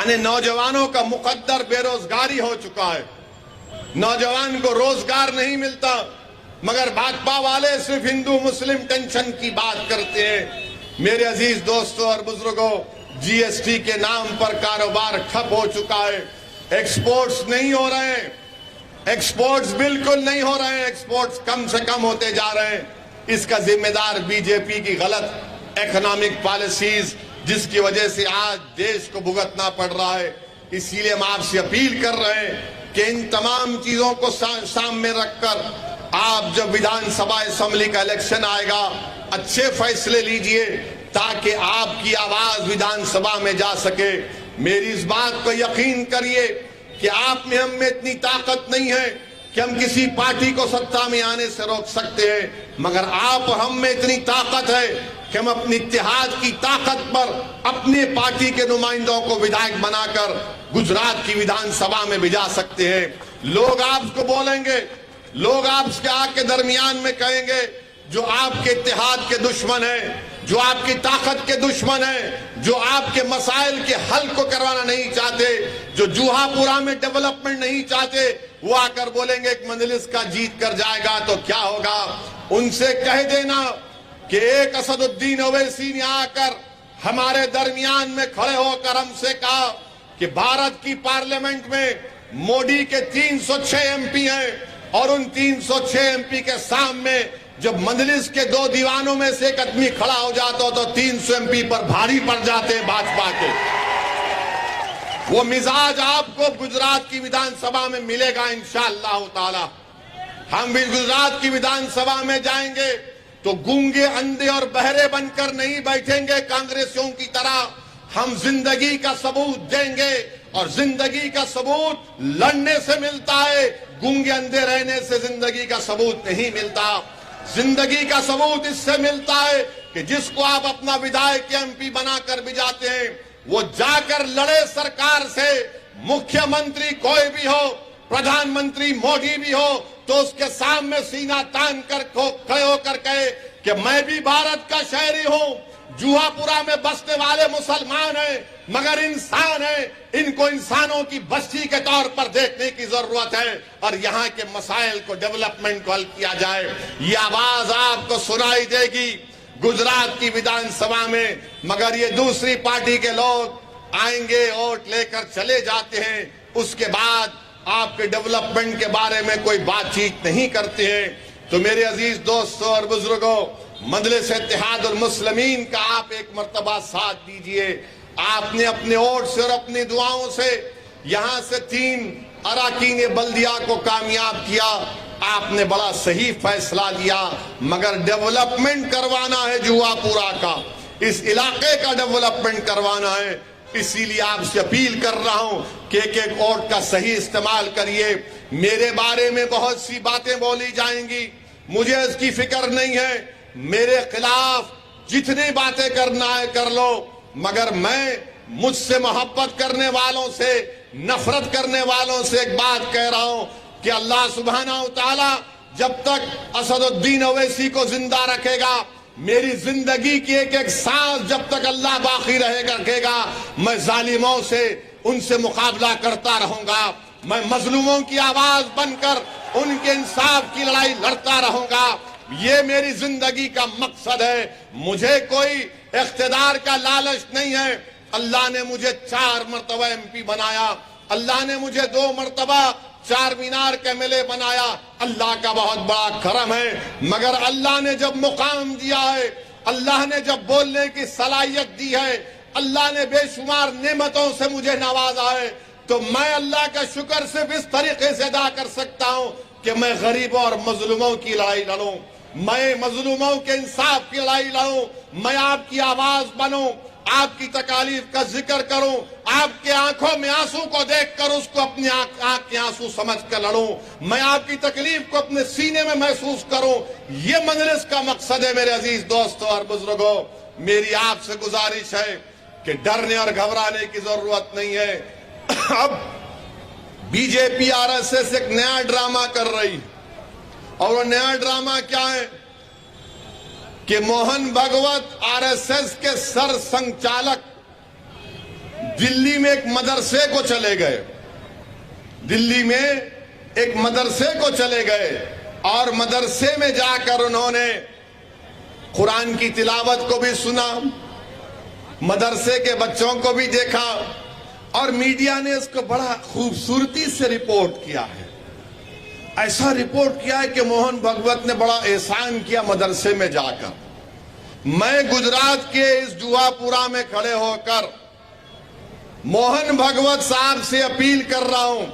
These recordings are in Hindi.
यानी नौजवानों का मुकद्दर बेरोजगारी हो चुका है। नौजवान को रोजगार नहीं मिलता, मगर भाजपा वाले सिर्फ हिंदू मुस्लिम टेंशन की बात करते हैं। मेरे अजीज दोस्तों और बुजुर्गों, जीएसटी के नाम पर कारोबार ठप हो चुका है। एक्सपोर्ट्स नहीं हो रहे हैं, एक्सपोर्ट्स बिल्कुल नहीं हो रहे हैं, एक्सपोर्ट्स कम से कम होते जा रहे हैं। इसका जिम्मेदार बीजेपी की गलत इकोनॉमिक पॉलिसीज, जिसकी वजह से आज देश को भुगतना पड़ रहा है। इसीलिए हम आपसे अपील कर रहे हैं कि इन तमाम चीजों को सामने रखकर आप जब विधानसभा असेंबली का इलेक्शन आएगा, अच्छे फैसले लीजिए ताकि आपकी आवाज विधानसभा में जा सके। मेरी इस बात को यकीन करिए कि आप में हम में इतनी ताकत नहीं है कि हम किसी पार्टी को सत्ता में आने से रोक सकते हैं, मगर आप हम में इतनी ताकत है कि हम अपनी इत्तेहाद की ताकत पर अपने पार्टी के नुमाइंदों को विधायक बनाकर गुजरात की विधानसभा में भिजा सकते हैं। लोग आपको बोलेंगे, लोग आपके आके दरमियान में कहेंगे जो आपके इत्तेहाद के दुश्मन है, जो आपकी ताकत के दुश्मन है, जो आपके मसाइल के हल को करवाना नहीं चाहते, जो जूहापुरा में डेवलपमेंट नहीं चाहते, वो आकर बोलेंगे एक मजलिस का जीत कर जाएगा तो क्या होगा। उनसे कह देना कि एक असदुद्दीन ओवैसी ने आकर हमारे दरमियान में खड़े होकर हमसे कहा कि भारत की पार्लियामेंट में मोदी के 306 एमपी हैं और उन 306 एमपी के सामने जब मजलिस के दो दीवानों में से एक आदमी खड़ा हो जाता हो तो 300 एमपी पर भारी पड़ जाते हैं भाजपा के। वो मिजाज आपको गुजरात की विधानसभा में मिलेगा इंशाअल्लाह ताला। हम भी गुजरात की विधानसभा में जाएंगे तो गूंगे, अंधे और बहरे बनकर नहीं बैठेंगे कांग्रेसियों की तरह। हम जिंदगी का सबूत देंगे और जिंदगी का सबूत लड़ने से मिलता है, गूंगे अंधे रहने से जिंदगी का सबूत नहीं मिलता। जिंदगी का सबूत इससे मिलता है कि जिसको आप अपना विधायक एमपी बनाकर भी जाते हैं, वो जाकर लड़े सरकार से। मुख्यमंत्री कोई भी हो, प्रधानमंत्री मोदी भी हो, तो उसके सामने सीना तान कर खड़े होकर कहे कि मैं भी भारत का शहरी हूं, जूहापुरा में बसने वाले मुसलमान हैं मगर इंसान हैं, इनको इंसानों की बस्ती के तौर पर देखने की जरूरत है और यहाँ के मसाइल को, डेवलपमेंट को हल किया जाए। ये आवाज आपको सुनाई देगी गुजरात की विधानसभा में, मगर ये दूसरी पार्टी के लोग आएंगे, वोट लेकर चले जाते हैं, उसके बाद आपके डेवलपमेंट के बारे में कोई बातचीत नहीं करते हैं। तो मेरे अजीज दोस्तों और बुजुर्गों, मजलिस इत्तेहाद और मुस्लिमीन का आप एक मर्तबा साथ दीजिए। आपने अपने वोट से और अपनी दुआओं से यहां से 3 अराकीन बल्दिया को कामयाब किया। आपने बड़ा सही फैसला लिया, मगर डेवलपमेंट करवाना है जूहापुरा का, इस इलाके का डेवलपमेंट करवाना है। इसीलिए आपसे अपील कर रहा हूं कि एक वोट का सही इस्तेमाल करिए। मेरे बारे में बहुत सी बातें बोली जाएंगी, मुझे इसकी फिक्र नहीं है। मेरे खिलाफ जितनी बातें करना है कर लो, मगर मैं मुझसे मोहब्बत करने वालों से, नफरत करने वालों से एक बात कह रहा हूं कि अल्लाह सुब्हानहू तआला जब तक असदुद्दीन ओवैसी को जिंदा रखेगा, मेरी जिंदगी की एक एक सांस जब तक अल्लाह बाकी रखेगा, मैं जालिमों से, उनसे मुकाबला करता रहूंगा। मैं मजलूमों की आवाज बनकर उनके इंसाफ की लड़ाई लड़ता रहूंगा। ये मेरी जिंदगी का मकसद है। मुझे कोई इख्तिदार का लालच नहीं है। अल्लाह ने मुझे 4 मरतबा एमपी बनाया, अल्लाह ने मुझे 2 मरतबा 4 मीनार के एमएलए बनाया। अल्लाह का बहुत बड़ा करम है, मगर अल्लाह ने जब मुकाम दिया है, अल्लाह ने जब बोलने की सलाहियत दी है, अल्लाह ने बेशुमार नेमतों से मुझे नवाजा है, तो मैं अल्लाह का शुक्र सिर्फ इस तरीके से अदा कर सकता हूं कि मैं गरीबों और मजलूमों की लड़ाई लड़ूं, मैं मजलूमों के इंसाफ की लड़ाई लड़ूं, मैं आपकी आवाज बनूं, आपकी तकालीफ का जिक्र करूं, आपके आंखों में आंसू को देखकर उसको अपनी आंख के आंसू समझकर लड़ूं, मैं आपकी तकलीफ को अपने सीने में महसूस करूं। ये मजलिस का मकसद है। मेरे अजीज दोस्तों और बुजुर्गों, मेरी आपसे गुजारिश है कि डरने और घबराने की जरूरत नहीं है। अब बीजेपी आरएसएस एक नया ड्रामा कर रही, और वो नया ड्रामा क्या है कि मोहन भागवत आरएसएस के सर संचालक दिल्ली में एक मदरसे को चले गए, दिल्ली में एक मदरसे को चले गए और मदरसे में जाकर उन्होंने कुरान की तिलावत को भी सुना, मदरसे के बच्चों को भी देखा और मीडिया ने इसको बड़ा खूबसूरती से रिपोर्ट किया है। ऐसा रिपोर्ट किया है कि मोहन भागवत ने बड़ा एहसान किया मदरसे में जाकर। मैं गुजरात के इस जुआपुरा में खड़े होकर मोहन भागवत साहब से अपील कर रहा हूं,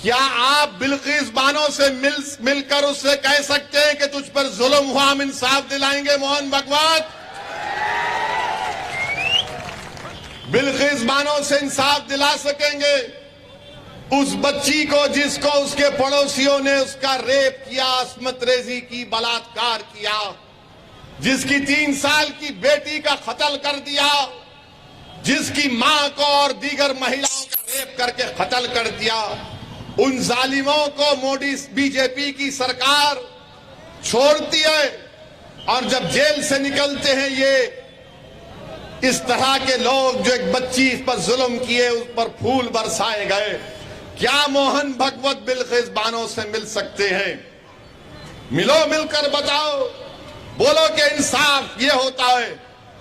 क्या आप बिल्किस बानो से मिलकर उससे कह सकते हैं कि तुझ पर जुल्म हुआ, हम इंसाफ दिलाएंगे? मोहन भागवत, बिल्किस बानो से इंसाफ दिला सकेंगे? उस बच्ची को जिसको उसके पड़ोसियों ने उसका रेप किया, अस्मत रेजी की, बलात्कार किया, जिसकी 3 साल की बेटी का कत्ल कर दिया, जिसकी मां को और दीगर महिलाओं का रेप करके कत्ल कर दिया, उन जालिमों को मोदी बीजेपी की सरकार छोड़ती है और जब जेल से निकलते हैं ये इस तरह के लोग जो एक बच्ची पर जुल्म किए उस पर फूल बरसाए गए, क्या मोहन भागवत बिल्किस बानो से मिल सकते हैं? मिलो, मिलकर बताओ, बोलो कि इंसाफ ये होता है,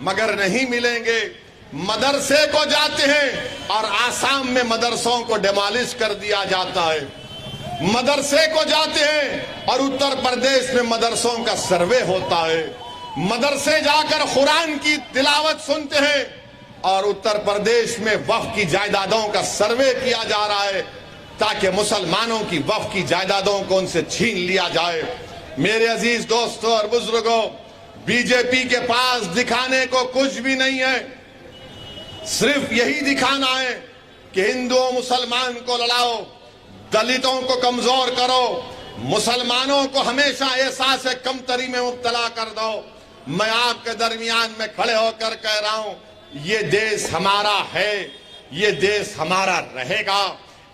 मगर नहीं मिलेंगे। मदरसे को जाते हैं और आसाम में मदरसों को डिमोलिश कर दिया जाता है, मदरसे को जाते हैं और उत्तर प्रदेश में मदरसों का सर्वे होता है, मदरसे जाकर कुरान की तिलावत सुनते हैं और उत्तर प्रदेश में वक्फ की जायदादों का सर्वे किया जा रहा है ताकि मुसलमानों की वक्फ की जायदादों को उनसे छीन लिया जाए। मेरे अजीज दोस्तों और बुजुर्गों, बीजेपी के पास दिखाने को कुछ भी नहीं है, सिर्फ यही दिखाना है कि हिंदुओं मुसलमान को लड़ाओ, दलितों को कमजोर करो, मुसलमानों को हमेशा एहसास कमतरी में मुब्तला कर दो। मैं आपके दरमियान में खड़े होकर कह रहा हूं, ये देश हमारा है, ये देश हमारा रहेगा।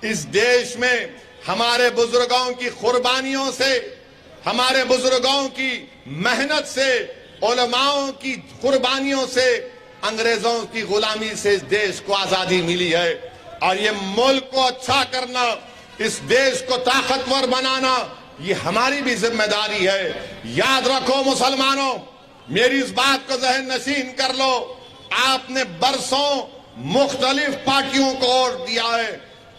इस देश में हमारे बुजुर्गों की कुर्बानियों से, हमारे बुजुर्गों की मेहनत से, उलमाओं की कुर्बानियों से, अंग्रेजों की गुलामी से इस देश को आजादी मिली है और ये मुल्क को अच्छा करना, इस देश को ताकतवर बनाना, ये हमारी भी जिम्मेदारी है। याद रखो मुसलमानों, मेरी इस बात को जहन नशीन कर लो, आपने बरसों मुख्तलिफ पार्टियों को वोट दिया है,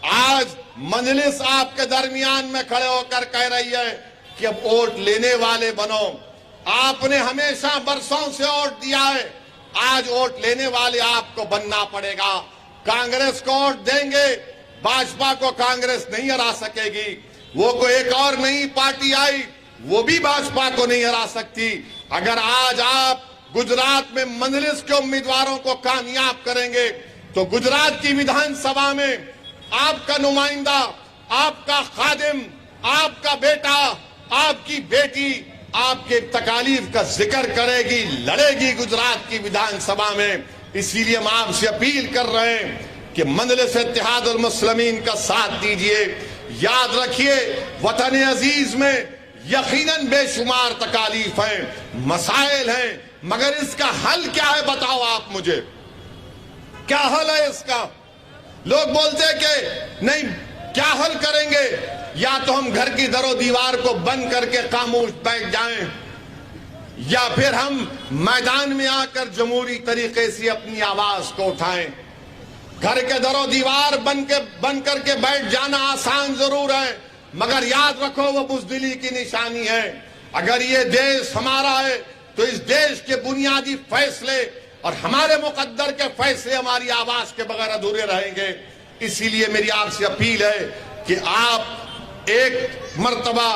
आज मजलिस आपके दरमियान में खड़े होकर कह रही है कि अब वोट लेने वाले बनो। आपने हमेशा बरसों से वोट दिया है, आज वोट लेने वाले आपको बनना पड़ेगा। कांग्रेस को वोट देंगे, भाजपा को कांग्रेस नहीं हरा सकेगी, वो कोई एक और नई पार्टी आई वो भी भाजपा को नहीं हरा सकती। अगर आज आप गुजरात में मजलिस के उम्मीदवारों को कामयाब करेंगे तो गुजरात की विधानसभा में आपका नुमाइंदा, आपका खादिम, आपका बेटा, आपकी बेटी आपके तकालीफ का जिक्र करेगी, लड़ेगी गुजरात की विधानसभा में। इसीलिए हम आपसे अपील कर रहे हैं कि मजलिस इत्तेहादुल मुस्लिमीन का साथ दीजिए। याद रखिए, वतन अजीज में यकीनन बेशुमार तकालीफ हैं, मसाइल हैं, मगर इसका हल क्या है बताओ आप मुझे, क्या हल है इसका? लोग बोलते हैं कि नहीं, क्या हल करेंगे? या तो हम घर की दरो दीवार को बंद करके खामोश बैठ जाएं, या फिर हम मैदान में आकर जमहूरी तरीके से अपनी आवाज को उठाएं। घर के दरो दीवार बंद करके बैठ जाना आसान जरूर है, मगर याद रखो वो बुज़दिली की निशानी है। अगर ये देश हमारा है तो इस देश के बुनियादी फैसले और हमारे मुकद्दर के फैसले हमारी आवाज के बगैर अधूरे रहेंगे। इसीलिए मेरी आपसे अपील है कि आप एक मर्तबा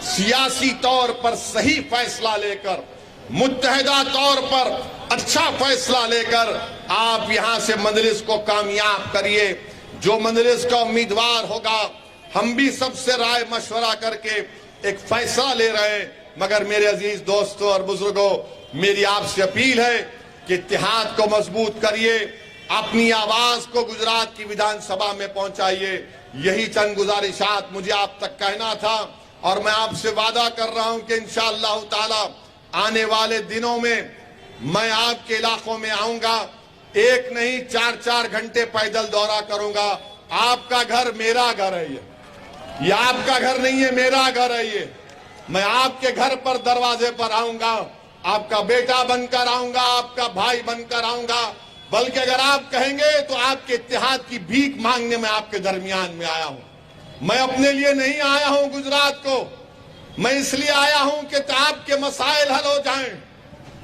सियासी तौर पर सही फैसला लेकर, मुत्तहिदा तौर पर अच्छा फैसला लेकर आप यहां से मजलिस को कामयाब करिए। जो मजलिस का उम्मीदवार होगा, हम भी सबसे राय मशवरा करके एक फैसला ले रहे हैं। मगर मेरे अजीज दोस्तों और बुजुर्गों, मेरी आपसे अपील है कि इत्तेहाद को मजबूत करिए, अपनी आवाज को गुजरात की विधानसभा में पहुंचाइए। यही चंद गुजारिशात मुझे आप तक कहना था और मैं आपसे वादा कर रहा हूं कि इंशाअल्लाह ताला आने वाले दिनों में मैं आपके इलाकों में आऊंगा, एक नहीं 4-4 घंटे पैदल दौरा करूंगा। आपका घर मेरा घर है, ये आपका घर नहीं है, मेरा घर है ये। मैं आपके घर पर दरवाजे पर आऊंगा, आपका बेटा बनकर आऊंगा, आपका भाई बनकर आऊंगा, बल्कि अगर आप कहेंगे तो आपके इत्तेहाद की भीख मांगने में आपके दरमियान में आया हूं। मैं अपने लिए नहीं आया हूं गुजरात को, मैं इसलिए आया हूं कि आपके मसाइल हल हो जाएं।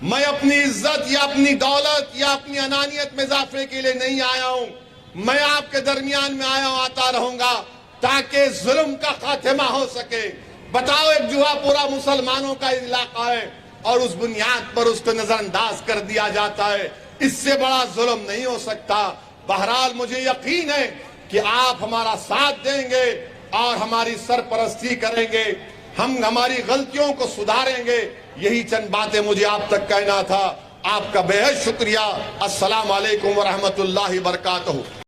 मैं अपनी इज्जत या अपनी दौलत या अपनी अनानियत में इजाफे के लिए नहीं आया हूं। मैं आपके दरमियान में आया हूं, आता रहूंगा ताकि जुल्म का खात्मा हो सके। बताओ, एक जुहापुरा मुसलमानों का इलाका है और उस बुनियाद पर उसको नजरअंदाज कर दिया जाता है। इससे बड़ा जुल्म नहीं हो सकता। बहरहाल मुझे यकीन है कि आप हमारा साथ देंगे और हमारी सरपरस्ती करेंगे, हम हमारी गलतियों को सुधारेंगे। यही चंद बातें मुझे आप तक कहना था। आपका बेहद शुक्रिया। अस्सलाम वालेकुम व रहमतुल्लाहि व बरकातहू।